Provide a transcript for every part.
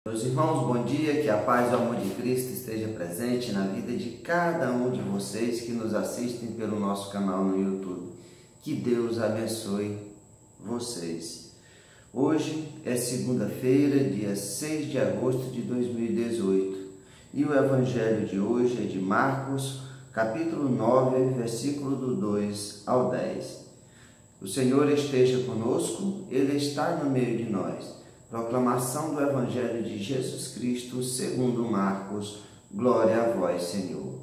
Meus irmãos, bom dia, que a paz e o amor de Cristo esteja presente na vida de cada um de vocês que nos assistem pelo nosso canal no YouTube. Que Deus abençoe vocês. Hoje é segunda-feira, dia 6 de agosto de 2018 e o Evangelho de hoje é de Marcos, capítulo 9, versículo do 2 ao 10. O Senhor esteja conosco, Ele está no meio de nós. Proclamação do Evangelho de Jesus Cristo segundo Marcos. Glória a vós, Senhor.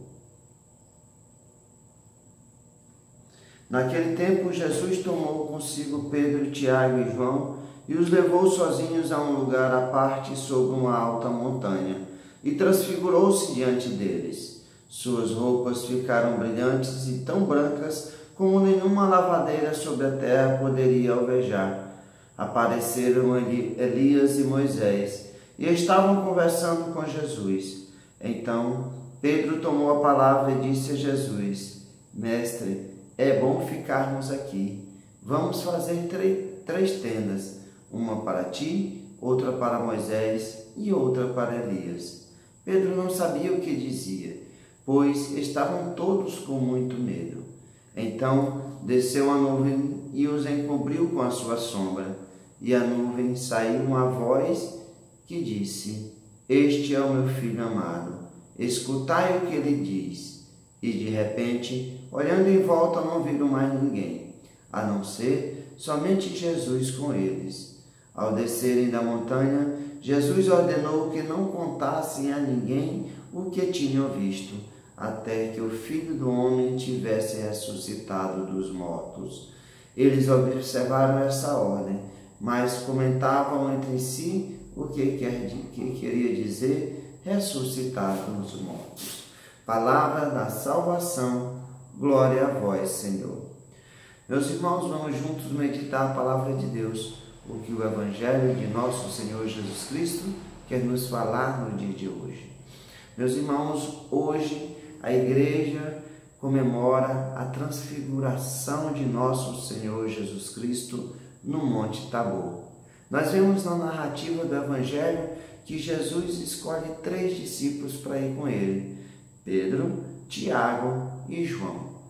Naquele tempo, Jesus tomou consigo Pedro, Tiago e João e os levou sozinhos a um lugar à parte sobre uma alta montanha e transfigurou-se diante deles. Suas roupas ficaram brilhantes e tão brancas como nenhuma lavadeira sobre a terra poderia alvejar. Apareceram Elias e Moisés e estavam conversando com Jesus. Então Pedro tomou a palavra e disse a Jesus: Mestre, é bom ficarmos aqui. Vamos fazer três tendas, uma para ti, outra para Moisés e outra para Elias. Pedro não sabia o que dizia, pois estavam todos com muito medo. Então desceu a nuvem e os encobriu com a sua sombra. E a nuvem saiu uma voz que disse: Este é o meu filho amado, escutai o que ele diz. E de repente, olhando em volta, não viram mais ninguém, a não ser somente Jesus com eles. Ao descerem da montanha, Jesus ordenou que não contassem a ninguém o que tinham visto, até que o Filho do Homem tivesse ressuscitado dos mortos. Eles observaram essa ordem, mas comentavam entre si o que queria dizer ressuscitado dos mortos. Palavra da salvação, glória a vós, Senhor. Meus irmãos, vamos juntos meditar a palavra de Deus, o que o Evangelho de nosso Senhor Jesus Cristo quer nos falar no dia de hoje. Meus irmãos, hoje a igreja comemora a transfiguração de nosso Senhor Jesus Cristo no Monte Tabor. Nós vemos na narrativa do Evangelho que Jesus escolhe 3 discípulos para ir com ele: Pedro, Tiago e João.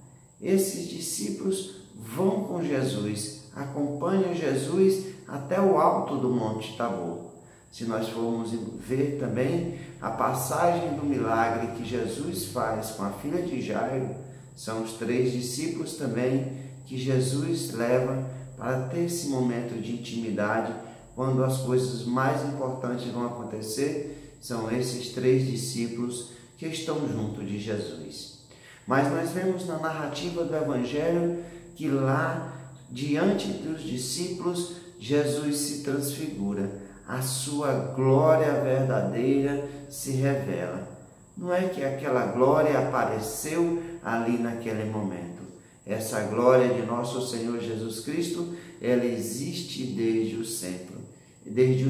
Esses discípulos vão com Jesus, acompanham Jesus até o alto do Monte Tabor. Se nós formos ver também a passagem do milagre que Jesus faz com a filha de Jairo, são os 3 discípulos também que Jesus leva para ter esse momento de intimidade, quando as coisas mais importantes vão acontecer. São esses 3 discípulos que estão junto de Jesus. Mas nós vemos na narrativa do Evangelho que lá, diante dos discípulos, Jesus se transfigura, a sua glória verdadeira se revela. Não é que aquela glória apareceu ali naquele momento. Essa glória de nosso Senhor Jesus Cristo, ela existe desde o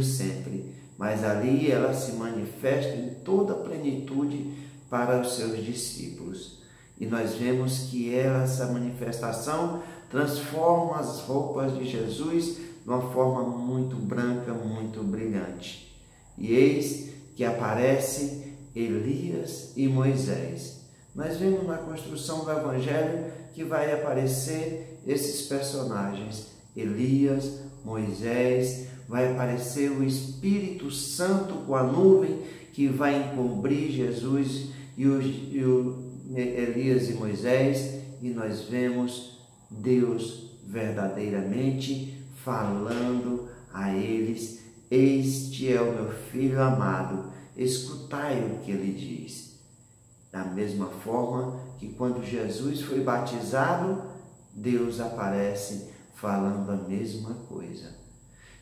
sempre, mas ali ela se manifesta em toda a plenitude para os seus discípulos. E nós vemos que essa manifestação transforma as roupas de Jesus de uma forma muito branca, muito brilhante. E eis que aparece Elias e Moisés. Nós vemos na construção do Evangelho que vai aparecer esses personagens, Elias, Moisés, vai aparecer o Espírito Santo com a nuvem que vai encobrir Jesus e Elias e Moisés, e nós vemos Deus verdadeiramente falando a eles: Este é o meu filho amado, escutai o que ele diz. Da mesma forma que quando Jesus foi batizado, Deus aparece falando a mesma coisa.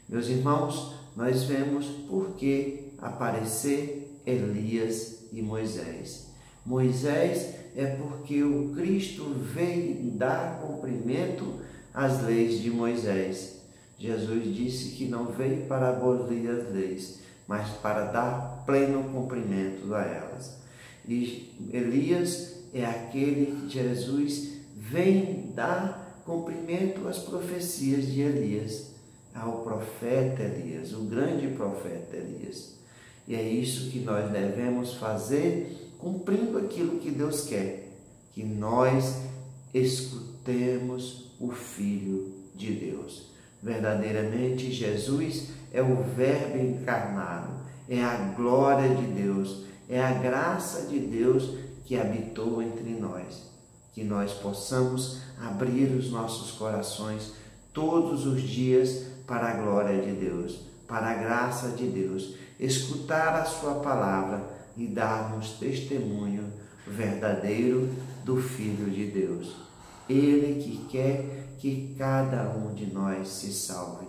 Meus irmãos, nós vemos por que aparecer Elias e Moisés. Moisés é porque o Cristo veio dar cumprimento às leis de Moisés. Jesus disse que não veio para abolir as leis, mas para dar pleno cumprimento a elas. E Elias é aquele que Jesus vem dar cumprimento às profecias de Elias, ao profeta Elias, o grande profeta Elias. E é isso que nós devemos fazer, cumprindo aquilo que Deus quer, que nós escutemos o Filho de Deus. Verdadeiramente, Jesus é o Verbo encarnado, é a glória de Deus, é a graça de Deus que habitou entre nós. Que nós possamos abrir os nossos corações todos os dias para a glória de Deus, para a graça de Deus, escutar a sua palavra e darmos testemunho verdadeiro do Filho de Deus. Ele que quer que cada um de nós se salve.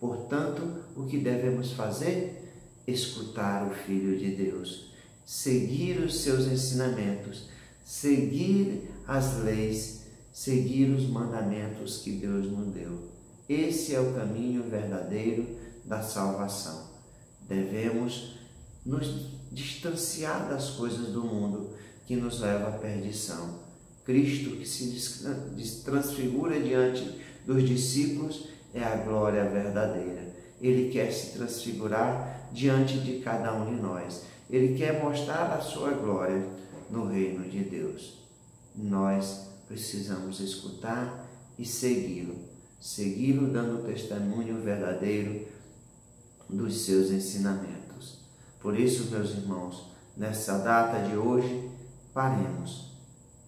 Portanto, o que devemos fazer? Escutar o Filho de Deus, seguir os seus ensinamentos, seguir as leis, seguir os mandamentos que Deus nos deu. Esse é o caminho verdadeiro da salvação. Devemos nos distanciar das coisas do mundo que nos leva à perdição. Cristo, que se transfigura diante dos discípulos, é a glória verdadeira. Ele quer se transfigurar diante de cada um de nós. Ele quer mostrar a sua glória no reino de Deus. Nós precisamos escutar e segui-lo dando testemunho verdadeiro dos seus ensinamentos. Por isso, meus irmãos, nessa data de hoje, paremos,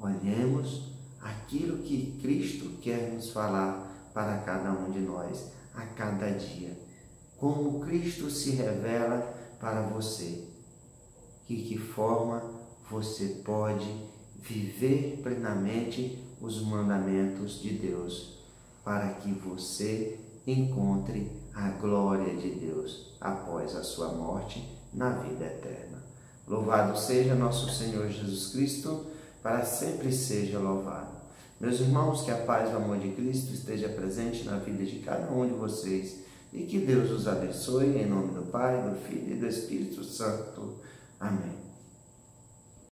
olhemos aquilo que Cristo quer nos falar para cada um de nós, a cada dia. Como Cristo se revela para você, de que forma você pode viver plenamente os mandamentos de Deus, para que você encontre a glória de Deus após a sua morte na vida eterna. Louvado seja nosso Senhor Jesus Cristo, para sempre seja louvado. Meus irmãos, que a paz e o amor de Cristo esteja presente na vida de cada um de vocês e que Deus os abençoe em nome do Pai, do Filho e do Espírito Santo. Amém.